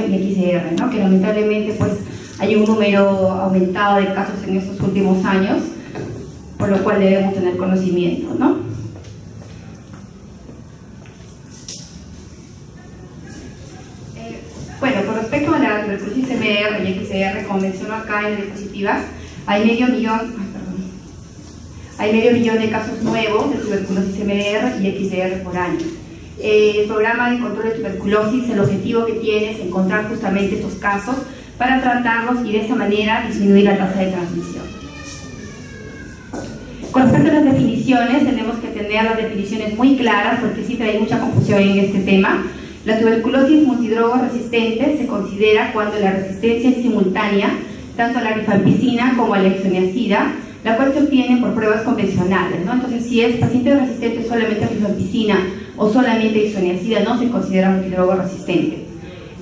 y XR, ¿no? Que lamentablemente pues hay un número aumentado de casos en estos últimos años, por lo cual debemos tener conocimiento, ¿no? Bueno, con respecto a la tuberculosis MDR y XR, como menciono acá en la diapositiva, hay medio millón de casos nuevos de tuberculosis MDR y XR por año. El programa de control de tuberculosis, el objetivo que tiene es encontrar justamente estos casos para tratarlos y de esa manera disminuir la tasa de transmisión. Con respecto a las definiciones, tenemos que tener las definiciones muy claras porque siempre hay mucha confusión en este tema. La tuberculosis multidroga resistente se considera cuando la resistencia es simultánea tanto a la rifampicina como a la isoniazida, la cual se obtiene por pruebas convencionales, ¿no? Entonces, si es paciente resistente solamente a rifampicina o solamente a isoniazida, no se considera multidroga resistente.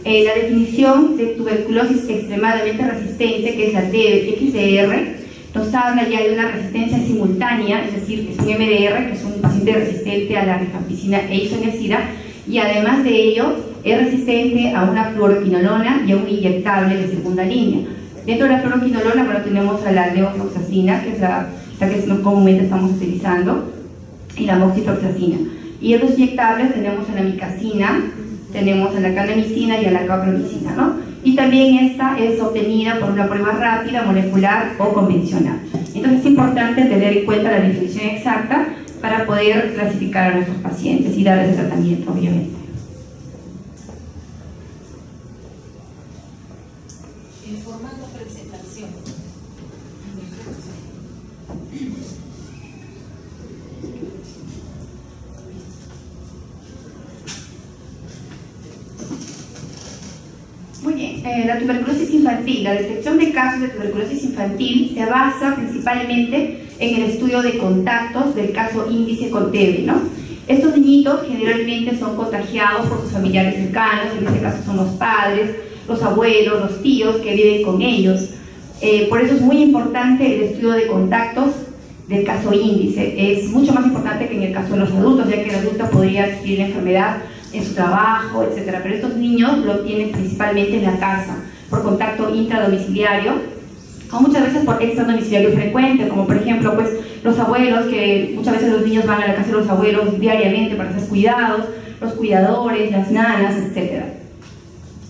La definición de tuberculosis extremadamente resistente, que es la TB-XR, nos habla ya de una resistencia simultánea, es decir, que es un MDR, que es un paciente resistente a la rifampicina e isoniazida, y además de ello es resistente a una fluoroquinolona y a un inyectable de segunda línea. Dentro de la fluoroquinolona, bueno, tenemos a la levofloxacina, que es la que comúnmente estamos utilizando, y la moxifloxacina. Y en los inyectables tenemos a la micacina, tenemos a la canamicina y a la capromicina, ¿no? Y también esta es obtenida por una prueba rápida, molecular o convencional. Entonces es importante tener en cuenta la definición exacta para poder clasificar a nuestros pacientes y darles el tratamiento, obviamente. El formato presentación. Muy bien, la tuberculosis infantil. La detección de casos de tuberculosis infantil se basa principalmente en el estudio de contactos del caso índice con TB, ¿no? Estos niñitos generalmente son contagiados por sus familiares cercanos, en este caso son los padres, los abuelos, los tíos que viven con ellos. Por eso es muy importante el estudio de contactos del caso índice. Es mucho más importante que en el caso de los adultos, ya que el adulto podría adquirir la enfermedad en su trabajo, etc. Pero estos niños lo tienen principalmente en la casa, por contacto intradomiciliario, o muchas veces por extradomiciliario frecuente, como por ejemplo pues, los abuelos, que muchas veces los niños van a la casa de los abuelos diariamente para ser cuidados, los cuidadores, las nanas, etc.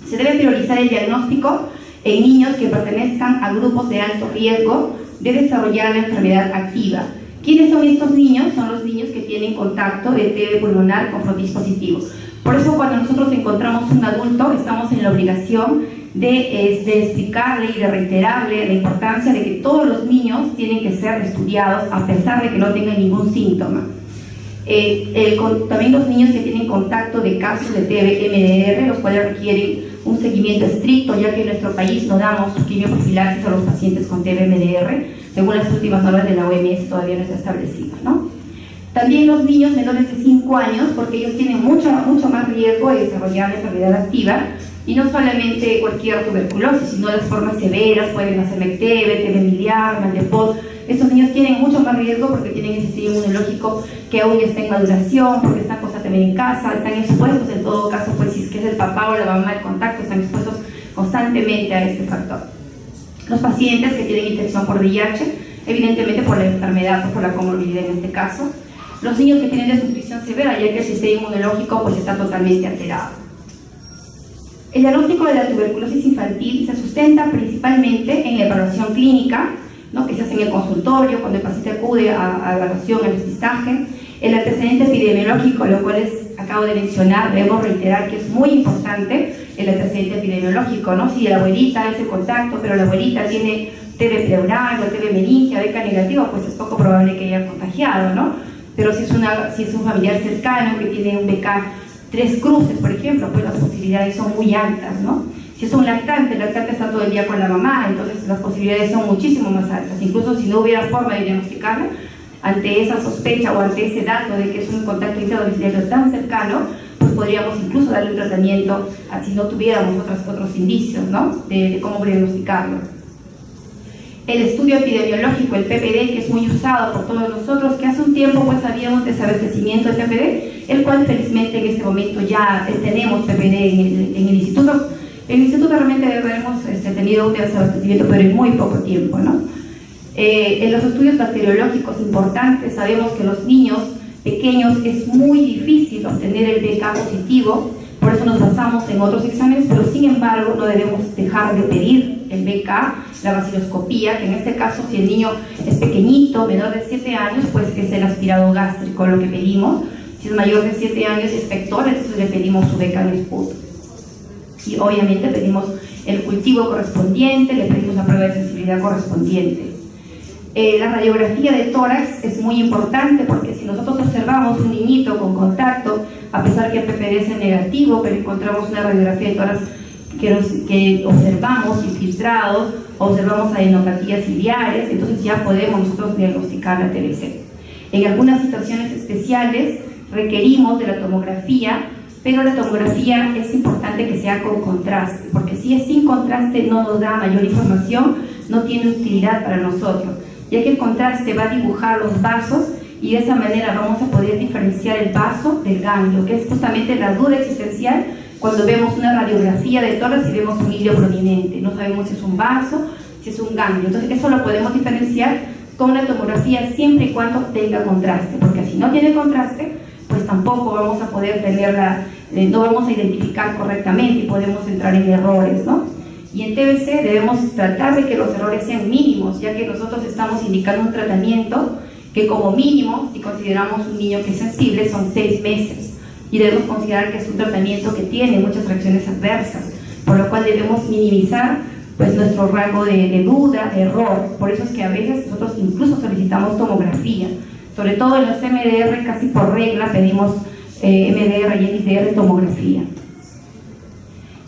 Se debe priorizar el diagnóstico en niños que pertenezcan a grupos de alto riesgo de desarrollar la enfermedad activa. ¿Quiénes son estos niños? Son los niños que tienen contacto de TB pulmonar con frotis positivo. Por eso cuando nosotros encontramos un adulto, estamos en la obligación de explicarle y de reiterarle la importancia de que todos los niños tienen que ser estudiados a pesar de que no tengan ningún síntoma. También los niños que tienen contacto de casos de TB-MDR, los cuales requieren un seguimiento estricto, ya que en nuestro país no damos quimioprofilaxis a los pacientes con TB-MDR, según las últimas normas de la OMS todavía no está establecido, ¿no? También los niños menores de 5 años, porque ellos tienen mucho más riesgo de desarrollar la enfermedad activa, y no solamente cualquier tuberculosis, sino las formas severas, pueden hacer TB, TB miliar, Mandelbrot. Estos niños tienen mucho más riesgo porque tienen ese sistema inmunológico que aún está en maduración, porque están constantemente en casa, están expuestos en todo caso, pues si es que es el papá o la mamá de contacto, están expuestos constantemente a este factor. Los pacientes que tienen infección por VIH, evidentemente por la enfermedad o por la comorbilidad en este caso. Los niños que tienen desnutrición severa, ya que el sistema inmunológico pues está totalmente alterado. El diagnóstico de la tuberculosis infantil se sustenta principalmente en la evaluación clínica, ¿no? Que se hace en el consultorio, cuando el paciente acude a evaluación, al despistaje, el antecedente epidemiológico, lo cual acabo de mencionar, debemos reiterar que es muy importante el antecedente epidemiológico, ¿no? Si la abuelita es el contacto, pero la abuelita tiene TB pleural o TB meningia, BK negativo, pues es poco probable que haya contagiado, ¿no? Pero si es un familiar cercano que tiene un BK 3 cruces, por ejemplo, pues las posibilidades son muy altas, ¿no? Si es un lactante, el lactante está todo el día con la mamá, entonces las posibilidades son muchísimo más altas. Incluso si no hubiera forma de diagnosticarlo, ante esa sospecha o ante ese dato de que es un contacto intradomiciliario tan cercano, pues podríamos incluso darle un tratamiento si no tuviéramos otros indicios, ¿no? de cómo diagnosticarlo. El estudio epidemiológico, el PPD, que es muy usado por todos nosotros, que hace un tiempo pues habíamos desabastecimiento del PPD, el cual felizmente en este momento ya tenemos PPD en el instituto, En el instituto realmente hemos tenido un desabastecimiento, pero en muy poco tiempo, ¿no? En los estudios bacteriológicos importantes sabemos que los niños pequeños es muy difícil obtener el BK positivo, por eso nos basamos en otros exámenes, pero sin embargo no debemos dejar de pedir el BK, la baciloscopía, que en este caso si el niño es pequeñito, menor de 7 años, pues es el aspirado gástrico lo que pedimos. Si es mayor de 7 años y es vector, entonces le pedimos su BK en sputum. Y obviamente pedimos el cultivo correspondiente, le pedimos la prueba de sensibilidad correspondiente. La radiografía de tórax es muy importante porque si nosotros observamos un niñito con contacto, a pesar que el PPD es negativo, pero encontramos una radiografía de tórax que observamos infiltrados, observamos adenopatías ciliares, entonces ya podemos nosotros diagnosticar la TBC. En algunas situaciones especiales requerimos de la tomografía, pero la tomografía es importante que sea con contraste, porque si es sin contraste no nos da mayor información, no tiene utilidad para nosotros, ya que el contraste va a dibujar los vasos y de esa manera vamos a poder diferenciar el vaso del ganglio, que es justamente la duda existencial cuando vemos una radiografía de tórax y vemos un hilo prominente. No sabemos si es un vaso, si es un ganglio. Entonces eso lo podemos diferenciar con la tomografía siempre y cuando tenga contraste, porque si no tiene contraste, pues tampoco vamos a poder tenerla, no vamos a identificar correctamente y podemos entrar en errores, ¿no? Y en TBC debemos tratar de que los errores sean mínimos, ya que nosotros estamos indicando un tratamiento que como mínimo, si consideramos un niño que es sensible, son 6 meses. Y debemos considerar que es un tratamiento que tiene muchas reacciones adversas, por lo cual debemos minimizar pues, nuestro rango de duda, de error. Por eso es que a veces nosotros incluso solicitamos tomografía. Sobre todo en los MDR, casi por regla, pedimos MDR y NSDR tomografía.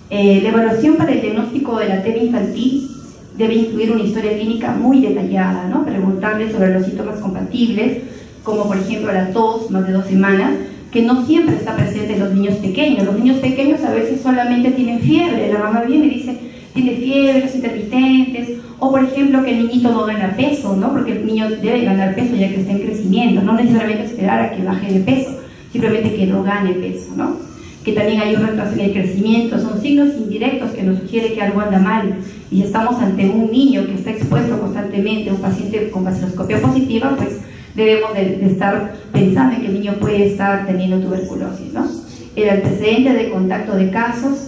La evaluación para el diagnóstico de la TB infantil debe incluir una historia clínica muy detallada, ¿no? Preguntarle sobre los síntomas compatibles, como por ejemplo la tos, más de 2 semanas, que no siempre está presente en los niños pequeños. Los niños pequeños a veces solamente tienen fiebre, la mamá viene y dice, tiene fiebres intermitentes, o por ejemplo que el niñito no gana peso, ¿no? Porque el niño debe ganar peso ya que está en crecimiento, no necesariamente esperar a que baje de peso, simplemente que no gane peso, ¿no? Que también hay un retraso en el crecimiento, son signos indirectos que nos sugiere que algo anda mal, y si estamos ante un niño que está expuesto constantemente, un paciente con baciloscopía positiva, pues debemos de estar pensando en que el niño puede estar teniendo tuberculosis, ¿no? El antecedente de contacto de casos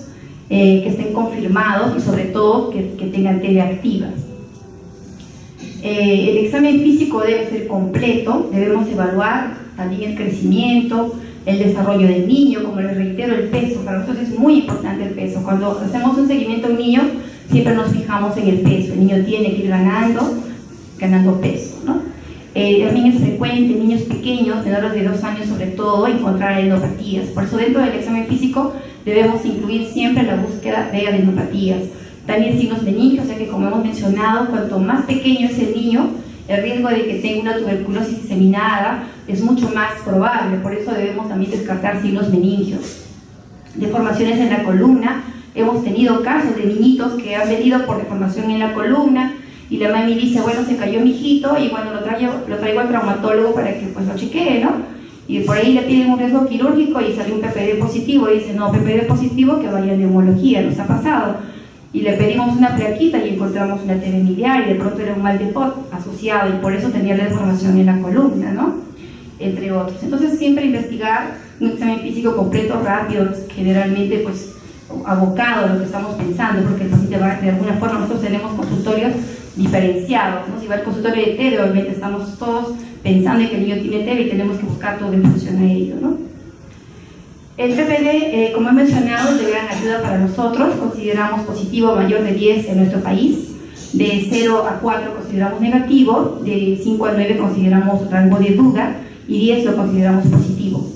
que estén confirmados y sobre todo que tengan TB activa. El examen físico debe ser completo, debemos evaluar también el crecimiento, el desarrollo del niño, como les reitero, el peso. Para nosotros es muy importante el peso. Cuando hacemos un seguimiento a un niño, siempre nos fijamos en el peso. El niño tiene que ir ganando peso, ¿no? También es frecuente en niños pequeños, menores de 2 años sobre todo, encontrar adenopatías. Por eso dentro del examen físico debemos incluir siempre la búsqueda de adenopatías. También signos meningios, ya que como hemos mencionado, cuanto más pequeño es el niño, el riesgo de que tenga una tuberculosis diseminada es mucho más probable. Por eso debemos también descartar signos meningios. Deformaciones en la columna. Hemos tenido casos de niñitos que han venido por deformación en la columna y la mami dice, bueno, se cayó mi hijito y bueno, lo traigo al traumatólogo para que pues lo chequee, ¿no? Y por ahí le piden un riesgo quirúrgico y salió un PPD positivo y dice, no, PPD positivo que vaya a neumología, nos ha pasado. Y le pedimos una plaquita y encontramos una TB miliar y de pronto era un mal de POT asociado y por eso tenía la deformación en la columna, ¿no? Entre otros. Entonces siempre investigar un examen físico completo, rápido, generalmente pues abocado a lo que estamos pensando, porque el paciente va de alguna forma, nosotros tenemos consultorios diferenciados, ¿no? Si va al consultorio de TB, obviamente estamos todos pensando en que el niño tiene TB y tenemos que buscar todo en función a ello, ¿no? El PPD, como he mencionado, es de gran ayuda para nosotros. Consideramos positivo mayor de 10 en nuestro país, de 0 a 4 consideramos negativo, de 5 a 9 consideramos rango de duda y 10 lo consideramos positivo.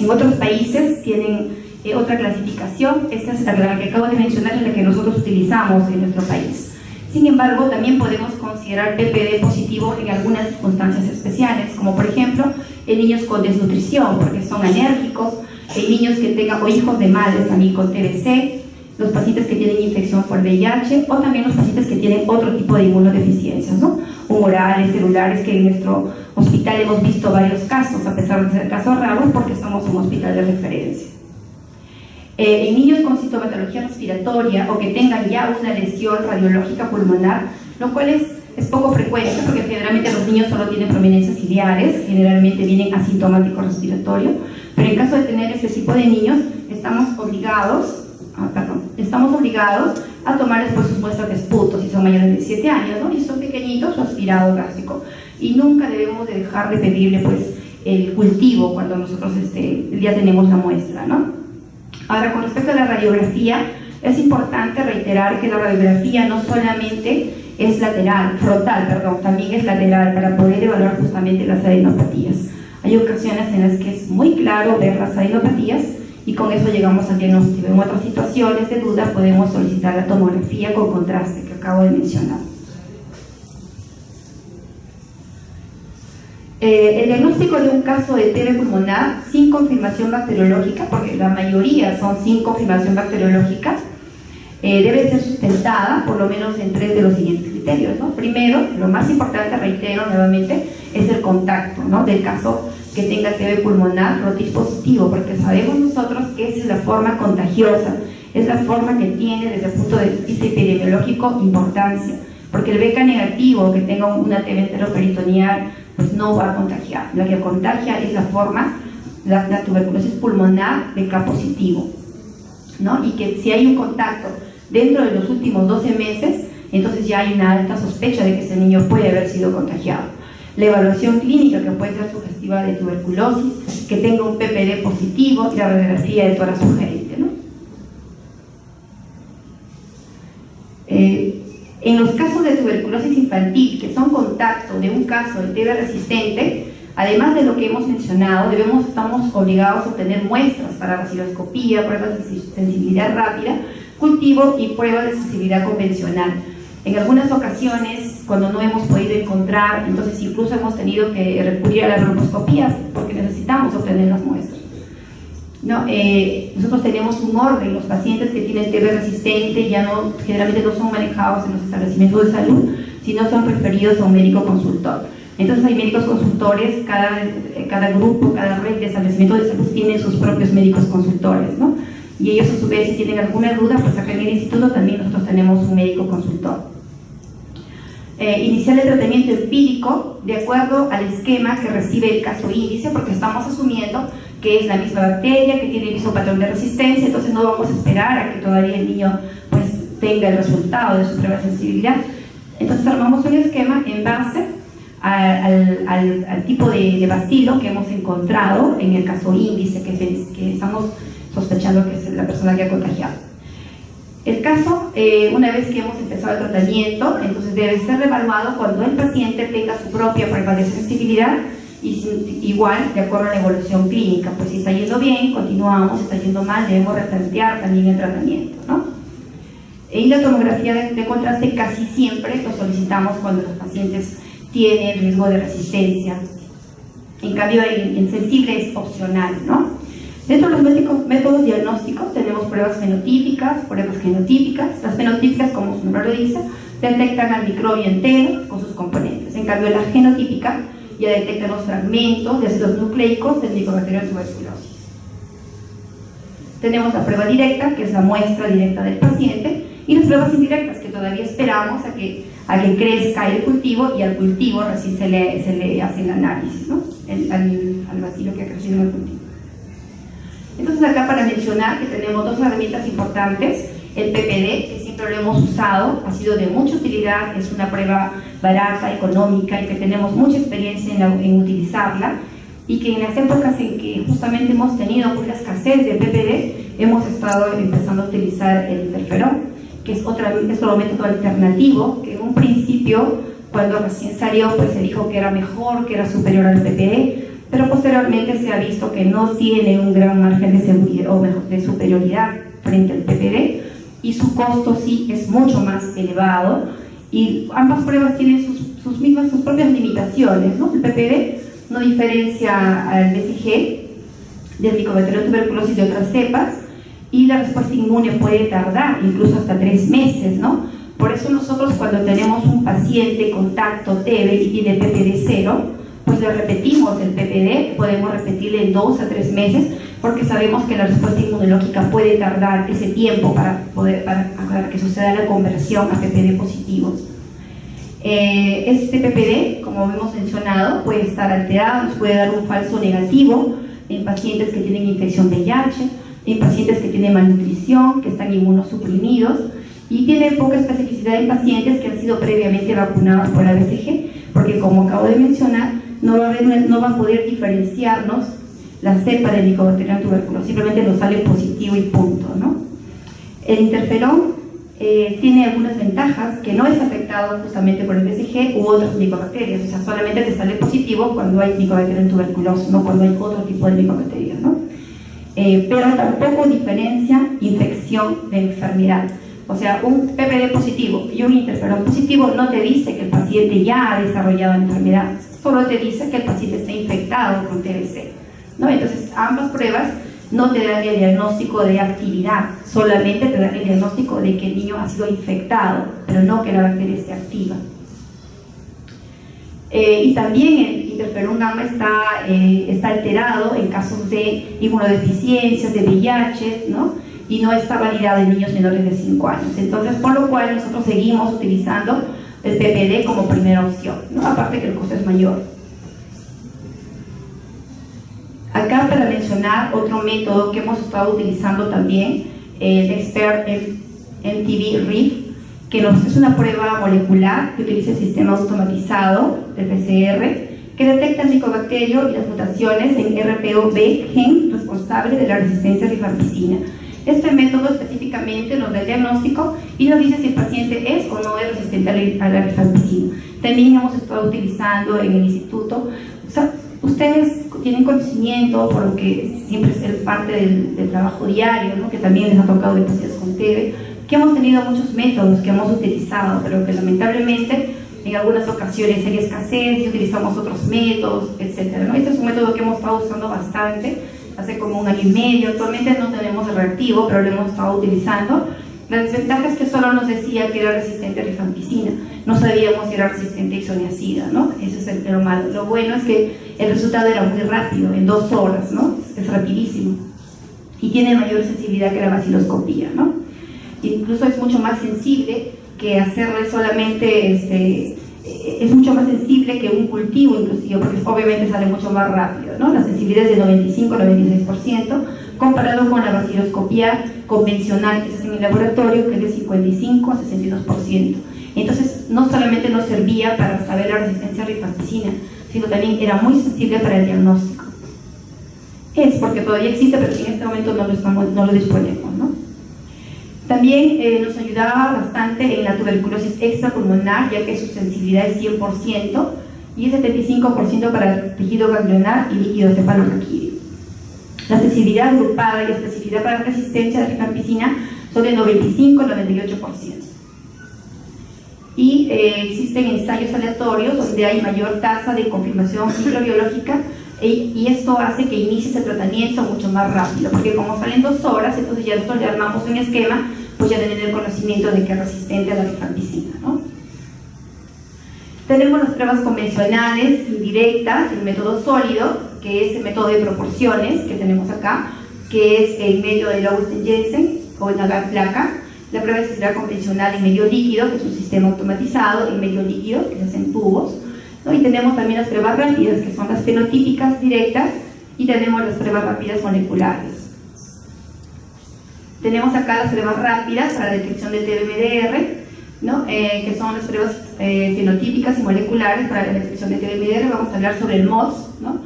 En otros países tienen otra clasificación, esta es la que acabo de mencionar, es la que nosotros utilizamos en nuestro país. Sin embargo, también podemos considerar PPD positivo en algunas circunstancias especiales, como por ejemplo en niños con desnutrición, porque son alérgicos, en niños que tengan, o hijos de madres también con TBC, los pacientes que tienen infección por VIH, o también los pacientes que tienen otro tipo de inmunodeficiencias, ¿no? Humorales, celulares, que en nuestro hospital hemos visto varios casos, a pesar de ser casos raros, porque somos un hospital de referencia. En niños con sintomatología respiratoria o que tengan ya una lesión radiológica pulmonar, lo cual es poco frecuente porque generalmente los niños solo tienen prominencias ciliares, generalmente vienen asintomáticos respiratorios, pero en caso de tener este tipo de niños estamos obligados a tomar después sus muestras de esputo si son mayores de 7 años, ¿no? Y son pequeñitos, su aspirado gástrico, y nunca debemos de dejar de pedirle pues el cultivo cuando nosotros ya tenemos la muestra, ¿no? Ahora, con respecto a la radiografía, es importante reiterar que la radiografía no solamente es frontal, también es lateral para poder evaluar justamente las adenopatías. Hay ocasiones en las que es muy claro ver las adenopatías y con eso llegamos al diagnóstico. En otras situaciones de duda podemos solicitar la tomografía con contraste que acabo de mencionar. El diagnóstico de un caso de TB pulmonar sin confirmación bacteriológica, porque la mayoría son sin confirmación bacteriológica, debe ser sustentada por lo menos en 3 de los siguientes criterios, ¿no? Primero, lo más importante, reitero nuevamente, es el contacto, ¿no? Del caso que tenga TB pulmonar rotis positivo, porque sabemos nosotros que esa es la forma contagiosa, es la forma que tiene desde el punto de vista epidemiológico importancia, porque el BK negativo que tenga una TB enteroperitoneal pues no va a contagiar. La que contagia es la forma, la tuberculosis pulmonar BK positivo, ¿no? Y que si hay un contacto dentro de los últimos 12 meses, entonces ya hay una alta sospecha de que ese niño puede haber sido contagiado. La evaluación clínica, que puede ser sugestiva de tuberculosis, que tenga un PPD positivo y la radiografía de tórax sugerente, ¿no? En los casos de tuberculosis infantil, que son contacto de un caso de TB resistente, además de lo que hemos mencionado, estamos obligados a obtener muestras para vaciloscopía, pruebas de sensibilidad rápida, cultivo y pruebas de sensibilidad convencional. En algunas ocasiones, cuando no hemos podido encontrar, entonces incluso hemos tenido que recurrir a la broncoskopía porque necesitamos obtener las muestras, ¿no? Nosotros tenemos un orden, los pacientes que tienen TB resistente generalmente no son manejados en los establecimientos de salud, sino son referidos a un médico consultor. Entonces hay médicos consultores, cada grupo, cada red de establecimientos de salud tienen sus propios médicos consultores, ¿no? Y ellos a su vez, si tienen alguna duda, pues acá en el instituto también nosotros tenemos un médico consultor. Iniciar el tratamiento empírico de acuerdo al esquema que recibe el caso índice, porque estamos asumiendo que es la misma bacteria, que tiene el mismo patrón de resistencia, entonces no vamos a esperar a que todavía el niño pues tenga el resultado de su prueba de sensibilidad. Entonces armamos un esquema en base al tipo de bacilo que hemos encontrado en el caso índice, que estamos sospechando que es la persona que ha contagiado. El caso, una vez que hemos empezado el tratamiento, entonces debe ser reevaluado cuando el paciente tenga su propia prueba de sensibilidad y igual de acuerdo a la evolución clínica, pues si está yendo bien, continuamos, si está yendo mal, debemos replantear también el tratamiento, ¿no? Y la tomografía de contraste casi siempre lo solicitamos cuando los pacientes tienen riesgo de resistencia. En cambio, en sensible es opcional, ¿no? Dentro de los métodos diagnósticos tenemos pruebas fenotípicas, pruebas genotípicas. Las fenotípicas, como su nombre lo dice, detectan al microbio entero con sus componentes. En cambio, la genotípica ya detecta los fragmentos de ácidos nucleicos del Mycobacterium tuberculosis. Tenemos la prueba directa, que es la muestra directa del paciente, y las pruebas indirectas, que todavía esperamos a que crezca el cultivo, y al cultivo recién se le hace el análisis, ¿no? al bacilo que ha crecido en el cultivo. Entonces acá para mencionar que tenemos dos herramientas importantes, el PPD, que siempre lo hemos usado, ha sido de mucha utilidad, es una prueba barata, económica y que tenemos mucha experiencia en utilizarla, y que en las épocas en que justamente hemos tenido una escasez de PPD, hemos estado empezando a utilizar el interferón, que es otro método alternativo, que en un principio, cuando recién salió, pues se dijo que era mejor, que era superior al PPD, pero posteriormente se ha visto que no tiene un gran margen de seguridad o mejor, de superioridad frente al PPD, y su costo sí es mucho más elevado, y ambas pruebas tienen sus propias limitaciones, ¿no? El PPD no diferencia al BCG del Mycobacterium tuberculosis de otras cepas, y la respuesta inmune puede tardar incluso hasta 3 meses, ¿no? Por eso nosotros, cuando tenemos un paciente contacto TB y tiene PPD 0, pues le repetimos el PPD, podemos repetirle en 2 a 3 meses porque sabemos que la respuesta inmunológica puede tardar ese tiempo para que suceda la conversión a PPD positivo. Este PPD, como hemos mencionado, puede estar alterado, nos puede dar un falso negativo en pacientes que tienen infección de VIH, en pacientes que tienen malnutrición, que están inmunosuprimidos, y tiene poca especificidad en pacientes que han sido previamente vacunados por la BCG, porque como acabo de mencionar, no va a poder diferenciarnos la cepa de Mycobacterium tuberculosis, simplemente nos sale positivo y punto, ¿no? El interferón tiene algunas ventajas, que no es afectado justamente por el BCG u otras micobacterias, o sea, solamente te sale positivo cuando hay Mycobacterium tuberculosis, no cuando hay otro tipo de micobacterias, ¿no? Pero tampoco diferencia infección de enfermedad. O sea, un PPD positivo y un interferón positivo no te dice que el paciente ya ha desarrollado enfermedad, solo te dice que el paciente está infectado con TBC, ¿no? Entonces, ambas pruebas no te dan el diagnóstico de actividad, solamente te dan el diagnóstico de que el niño ha sido infectado, pero no que la bacteria esté activa. Y también el interferón gamma está alterado en casos de inmunodeficiencias, de VIH, ¿no? Y no está validado en niños menores de 5 años. Entonces, por lo cual nosotros seguimos utilizando el PPD como primera opción, ¿no? Aparte que el costo es mayor. Acá, para mencionar otro método que hemos estado utilizando también, el Expert MTV-RIF, que es una prueba molecular que utiliza el sistema automatizado de PCR, que detecta el micobacterio y las mutaciones en RPO-B, gen responsable de la resistencia a rifampicina. Este método específicamente nos da el diagnóstico y nos dice si el paciente es o no es resistente a la rifampicina. También hemos estado utilizando en el instituto, o sea, ustedes tienen conocimiento, por lo que siempre es parte del trabajo diario, ¿no? Que también les ha tocado de pacientes con TB, que hemos tenido muchos métodos que hemos utilizado, pero que lamentablemente en algunas ocasiones hay escasez y utilizamos otros métodos, etc., ¿no? Este es un método que hemos estado usando bastante, hace como 1 año y medio. Actualmente no tenemos el reactivo, pero lo hemos estado utilizando. La desventaja es que solo nos decía que era resistente a rifampicina, no sabíamos si era resistente a isoniazida, ¿no? Ese es lo malo. Lo bueno es que el resultado era muy rápido, en 2 horas, ¿no? Es rapidísimo y tiene mayor sensibilidad que la baciloscopía, ¿no? Incluso es mucho más sensible que hacerle solamente, es mucho más sensible que un cultivo inclusive, porque obviamente sale mucho más rápido, ¿no? La sensibilidad es de 95-96%, comparado con la baciloscopía convencional que se hace en el laboratorio, que es de 55 a 62%. Entonces, no solamente nos servía para saber la resistencia a rifampicina, sino también era muy sensible para el diagnóstico. Es porque todavía existe, pero en este momento no lo disponemos, ¿no? También nos ayudaba bastante en la tuberculosis extrapulmonar, ya que su sensibilidad es 100% y es 75% para el tejido ganglionar y líquido cefalorraquídeo. La sensibilidad agrupada y la especificidad para la resistencia a la rifampicina son de 95-98%. Y existen ensayos aleatorios donde hay mayor tasa de confirmación microbiológica y esto hace que inicies el tratamiento mucho más rápido, porque como salen 2 horas, entonces ya nosotros le armamos un esquema, pues ya tener el conocimiento de que es resistente a la rifampicina, ¿no? Tenemos las pruebas convencionales, indirectas, el método sólido, que es el método de proporciones que tenemos acá, que es el medio de Lowes-Jensen o en la placa. La prueba de sensibilidad convencional en medio líquido, que es un sistema automatizado, en medio líquido, que se hacen tubos, ¿no? Y tenemos también las pruebas rápidas, que son las fenotípicas directas, y tenemos las pruebas rápidas moleculares. Tenemos acá las pruebas rápidas para la detección de TB-MDR, ¿no? Que son las pruebas fenotípicas y moleculares para la detección de TB-MDR. Vamos a hablar sobre el MODS, ¿no?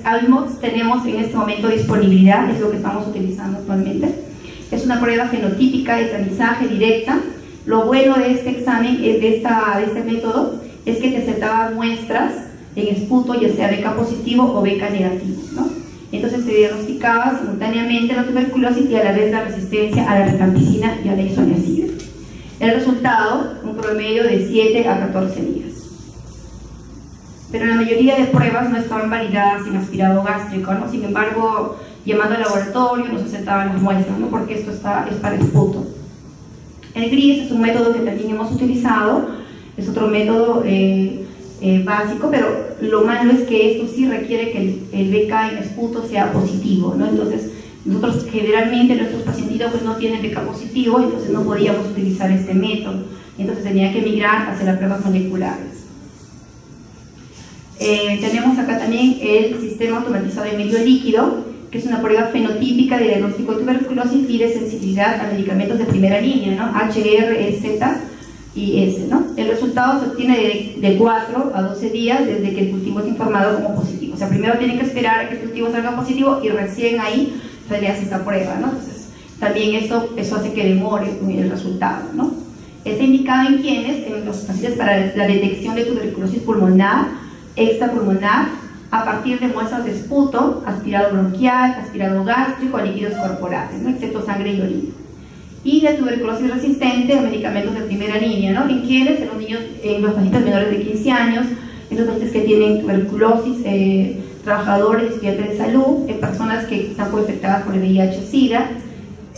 Al MODS tenemos en este momento disponibilidad, es lo que estamos utilizando actualmente. Es una prueba fenotípica de tamizaje directa. Lo bueno de este examen, de este método, es que te aceptaba muestras en esputo, ya sea BK positivo o BK negativo, ¿no? Entonces se diagnosticaba simultáneamente la tuberculosis y a la vez la resistencia a la rifampicina y a la isoniazida. El resultado, un promedio de 7 a 14 días. Pero la mayoría de pruebas no estaban validadas en aspirado gástrico, ¿no? Sin embargo, llamando al laboratorio nos aceptaban las muestras, ¿no? Porque esto es para esputo. El GRIS es un método que también hemos utilizado, es otro método básico, pero lo malo es que esto sí requiere que el BK en esputo sea positivo, ¿no? Entonces, nosotros generalmente nuestros pacientes pues no tienen BK positivo, entonces no podíamos utilizar este método, entonces tenía que migrar hacia las pruebas moleculares. Tenemos acá también el sistema automatizado de medio líquido, que es una prueba fenotípica de diagnóstico de tuberculosis y de sensibilidad a medicamentos de primera línea, ¿no? HR, Z y S, ¿no? El resultado se obtiene de 4 a 12 días desde que el cultivo es informado como positivo. O sea, primero tienen que esperar a que el cultivo salga positivo y recién ahí se le hace esta prueba, ¿no? Entonces, también eso hace que demore el resultado, ¿no? Está indicado en quienes, en los pacientes para la detección de tuberculosis pulmonar, extrapulmonar, a partir de muestras de esputo, aspirado bronquial, aspirado gástrico, a líquidos corporales, ¿no? Excepto sangre y orina. Y de tuberculosis resistente a medicamentos de primera línea, ¿no? En quienes, en los niños, en los pacientes menores de 15 años, en los pacientes que tienen tuberculosis, trabajadores, estudiantes de salud, en personas que están coinfectadas por el VIH-Sida,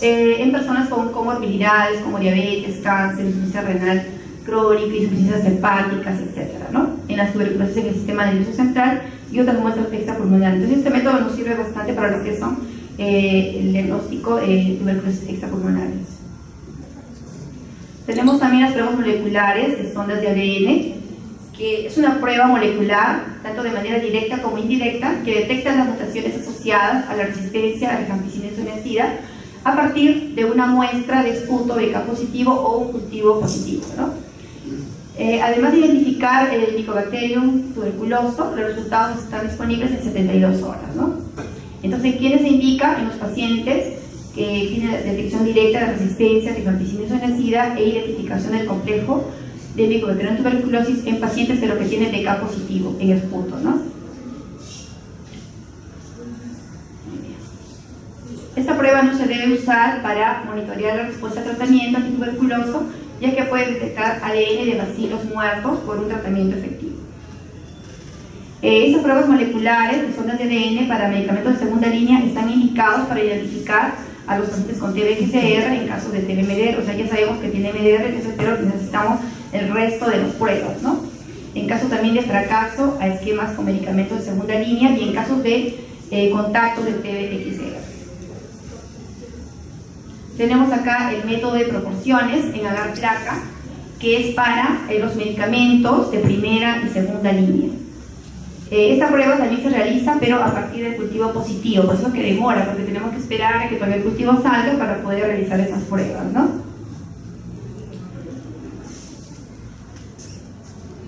en personas con comorbilidades como diabetes, cáncer, insuficiencia renal crónica, insuficiencias hepáticas, etcétera, ¿no? En las tuberculosis en el sistema nervioso central y otras muestras extrapulmonares. Entonces, este método nos sirve bastante para lo que son el diagnóstico de tuberculosis extrapulmonares. Tenemos también las pruebas moleculares de sondas de ADN, que es una prueba molecular, tanto de manera directa como indirecta, que detecta las mutaciones asociadas a la resistencia a la rifampicina insulinacida a partir de una muestra de esputo BK positivo o un cultivo positivo, ¿no? Además de identificar el Mycobacterium tuberculoso, los resultados están disponibles en 72 horas, ¿no? Entonces, ¿quiénes se indica? En los pacientes que tienen detección directa de resistencia a rifampicina insulinacida e identificación del complejo de Mycobacterium tuberculosis en pacientes pero que tienen BK positivo en esputo, ¿no? Esta prueba no se debe usar para monitorear la respuesta al tratamiento antituberculoso, ya que puede detectar ADN de bacilos muertos por un tratamiento efectivo. Estas pruebas moleculares de sondas de ADN para medicamentos de segunda línea están indicados para identificar a los pacientes con TB-XDR en caso de TB-MDR. O sea, ya sabemos que tiene MDR, entonces pero necesitamos el resto de las pruebas, ¿no? En caso también de fracaso a esquemas con medicamentos de segunda línea y en casos de contactos de TB-XDR. Tenemos acá el método de proporciones en agar-placa, que es para los medicamentos de primera y segunda línea. Esta prueba también se realiza, pero a partir del cultivo positivo, por eso es que demora, porque tenemos que esperar a que todavía el cultivo salga para poder realizar esas pruebas, ¿no?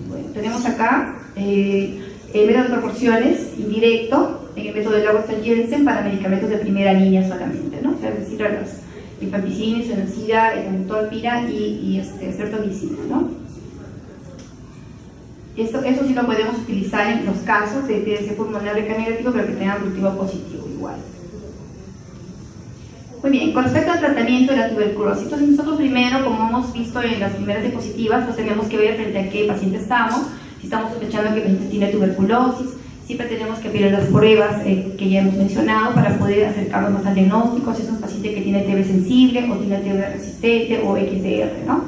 Bueno, tenemos acá el método de proporciones indirecto, en el método de Lawrence-Jensen para medicamentos de primera línea solamente, ¿no? O sea, es decir, a las rifampicina, insulinacida, tolpira y streptomicina, ¿no? Eso sí lo podemos utilizar en los casos de TDC pulmonar BK negativo, pero que tengan cultivo positivo igual. Muy bien, con respecto al tratamiento de la tuberculosis, entonces nosotros primero, como hemos visto en las primeras diapositivas, pues tenemos que ver frente a qué paciente estamos, si estamos sospechando que el paciente tiene tuberculosis. Siempre tenemos que pedir las pruebas que ya hemos mencionado para poder acercarnos más al diagnóstico, si es un paciente que tiene TB sensible o tiene TB resistente o XDR, ¿no?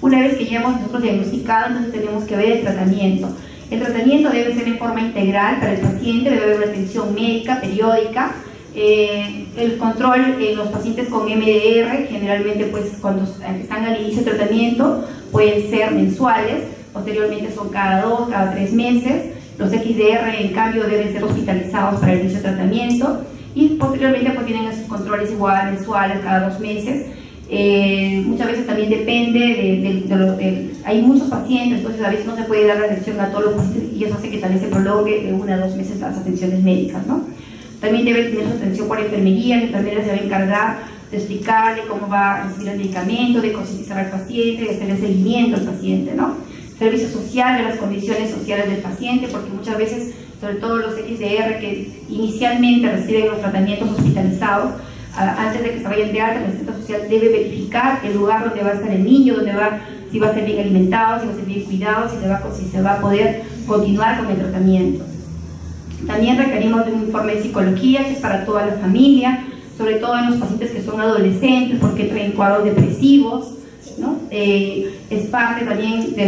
Una vez que ya hemos nosotros diagnosticado, entonces tenemos que ver el tratamiento. El tratamiento debe ser en forma integral para el paciente, debe haber una atención médica periódica. El control en los pacientes con MDR, generalmente pues cuando están al inicio del tratamiento, pueden ser mensuales, posteriormente son cada 2, cada 3 meses. Los XDR, en cambio, deben ser hospitalizados para el inicio de tratamiento y posteriormente pues vienen esos controles igual mensuales cada 2 meses. Muchas veces también depende hay muchos pacientes, entonces a veces no se puede dar la atención a todos los pacientes y eso hace que también se prolongue de 1 a 2 meses las atenciones médicas, ¿no? También debe tener su atención por enfermería, la enfermera se va a encargar de explicarle cómo va a recibir el medicamento, de concientizar al paciente, de hacerle seguimiento al paciente, ¿no? Servicio social, de las condiciones sociales del paciente, porque muchas veces, sobre todo los XDR que inicialmente reciben los tratamientos hospitalizados, antes de que se vayan de alta, el centro social debe verificar el lugar donde va a estar el niño, si va a ser bien alimentado, si va a ser bien cuidado, si se va a poder continuar con el tratamiento. También requerimos de un informe de psicología, que es para toda la familia, sobre todo en los pacientes que son adolescentes, porque traen cuadros depresivos, ¿no? es parte también de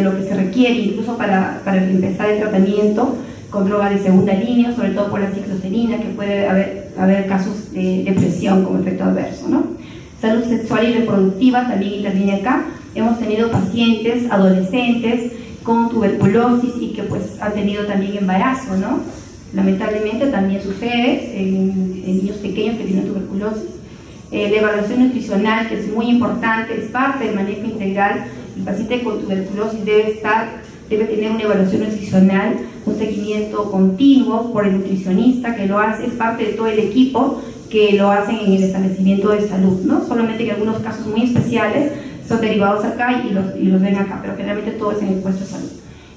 lo que se requiere incluso para empezar el tratamiento con drogas de segunda línea, sobre todo por la cicloserina, que puede haber casos de depresión como efecto adverso, ¿no? Salud sexual y reproductiva también interviene acá. Hemos tenido pacientes, adolescentes con tuberculosis y que pues han tenido también embarazo, ¿no? Lamentablemente también sucede en niños pequeños que tienen tuberculosis. La evaluación nutricional, que es muy importante, es parte del manejo integral. El paciente con tuberculosis debe tener una evaluación nutricional, un seguimiento continuo por el nutricionista que lo hace, es parte de todo el equipo que lo hacen en el establecimiento de salud, ¿no? Solamente en algunos casos muy especiales son derivados acá y los ven acá, pero generalmente todo es en el puesto de salud.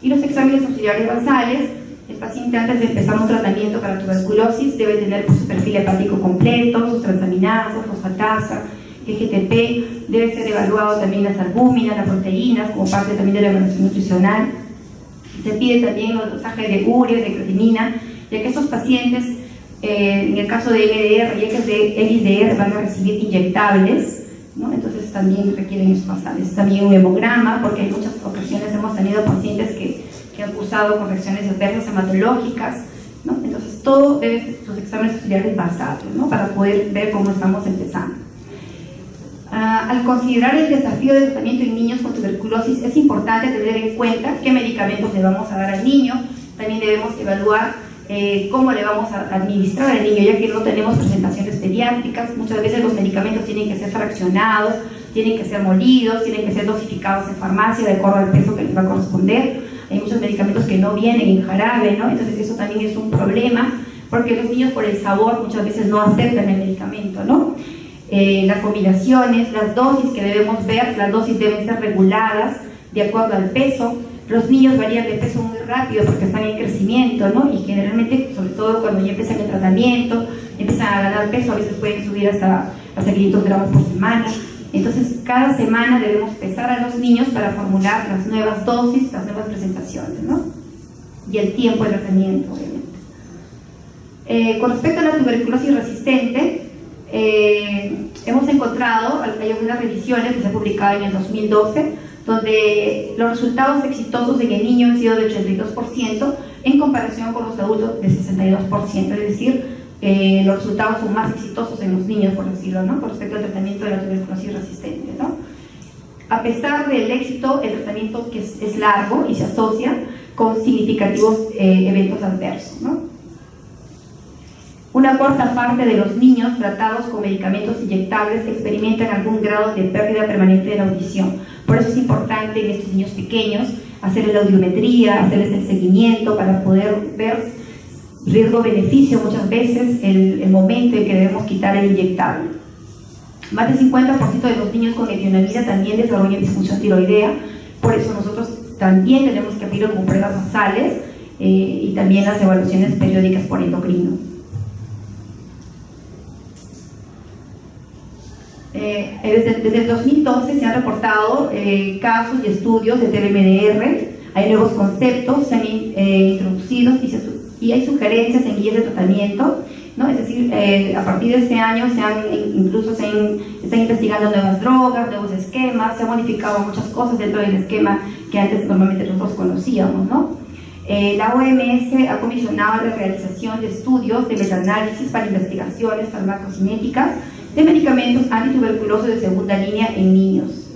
Y los exámenes auxiliares basales, el paciente antes de empezar un tratamiento para tuberculosis debe tener su perfil hepático completo, sus transaminadas, fosfatasa, GGTP, debe ser evaluado también las albúminas, las proteínas, como parte también de la evaluación nutricional. Se pide también los dosajes de urea, de creatinina, ya que estos pacientes, en el caso de MDR, ya que es de XDR, van a recibir inyectables, ¿no? Entonces también requieren esos basales. También un hemograma, porque en muchas ocasiones hemos tenido pacientes que han cursado correcciones adversas hematológicas, ¿no? Entonces todo debe ser sus exámenes auxiliares basales, ¿no? Para poder ver cómo estamos empezando. Al considerar el desafío de tratamiento en niños con tuberculosis, es importante tener en cuenta qué medicamentos le vamos a dar al niño. También debemos evaluar cómo le vamos a administrar al niño, ya que no tenemos presentaciones pediátricas. Muchas veces los medicamentos tienen que ser fraccionados, tienen que ser molidos, tienen que ser dosificados en farmacia de acuerdo al peso que les va a corresponder. Hay muchos medicamentos que no vienen en jarabe, ¿no? Entonces eso también es un problema, porque los niños por el sabor muchas veces no aceptan el medicamento, ¿no? Las combinaciones, las dosis que debemos ver, las dosis deben ser reguladas de acuerdo al peso. Los niños varían de peso muy rápido porque están en crecimiento, ¿no? Y generalmente, sobre todo cuando ya empiezan el tratamiento, empiezan a ganar peso, a veces pueden subir hasta 500 gramos por semana. Entonces, cada semana debemos pesar a los niños para formular las nuevas dosis, las nuevas presentaciones, ¿no? Y el tiempo de tratamiento, obviamente. Con respecto a la tuberculosis resistente, hemos encontrado, hay algunas revisiones que se han publicado en el 2012, donde los resultados exitosos en el niño han sido de 82% en comparación con los adultos de 62%, es decir, los resultados son más exitosos en los niños, por decirlo, ¿no? Con respecto al tratamiento de la tuberculosis resistente, ¿no? A pesar del éxito, el tratamiento que es largo y se asocia con significativos eventos adversos, ¿no? Una cuarta parte de los niños tratados con medicamentos inyectables experimentan algún grado de pérdida permanente de la audición. Por eso es importante en estos niños pequeños hacerles la audiometría, hacerles el seguimiento para poder ver riesgo-beneficio muchas veces el momento en que debemos quitar el inyectable. Más del 50% de los niños con etionamida también desarrollan disfunción tiroidea, por eso nosotros también tenemos que pedir con pruebas basales y también las evaluaciones periódicas por endocrino. Desde el 2012 se han reportado casos y estudios de TBMDR, hay nuevos conceptos, se han introducido y hay sugerencias en guías de tratamiento, ¿no? Es decir, a partir de este año están investigando nuevas drogas, nuevos esquemas, se han modificado muchas cosas dentro del esquema que antes normalmente nosotros conocíamos, ¿no? La OMS ha comisionado la realización de estudios de metaanálisis para investigaciones farmacocinéticas de medicamentos antituberculosos de segunda línea en niños.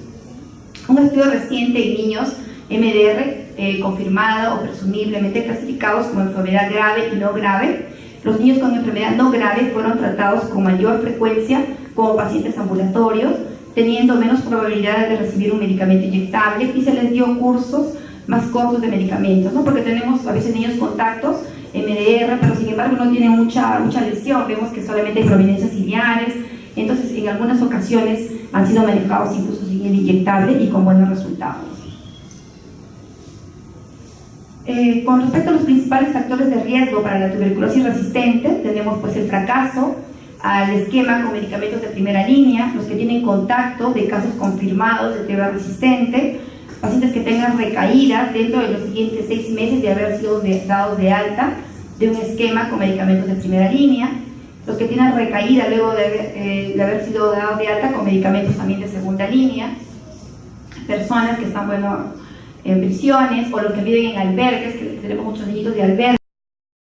Un estudio reciente en niños MDR confirmado o presumiblemente clasificados como enfermedad grave y no grave. Los niños con enfermedad no grave fueron tratados con mayor frecuencia como pacientes ambulatorios, teniendo menos probabilidades de recibir un medicamento inyectable, y se les dio cursos más cortos de medicamentos, ¿no? Porque tenemos a veces niños contactos MDR, pero sin embargo no tienen mucha lesión, vemos que solamente hay prominencias ciliares. Entonces, en algunas ocasiones han sido manejados incluso sin el inyectable y con buenos resultados. Con respecto a los principales factores de riesgo para la tuberculosis resistente, tenemos pues el fracaso al esquema con medicamentos de primera línea, los que tienen contacto de casos confirmados de TB resistente, pacientes que tengan recaídas dentro de los siguientes 6 meses de haber sido dados de alta de un esquema con medicamentos de primera línea, los que tienen recaída luego de haber sido dados de alta con medicamentos también de segunda línea, personas que están, bueno, en prisiones o los que viven en albergues, que tenemos muchos niñitos de albergues.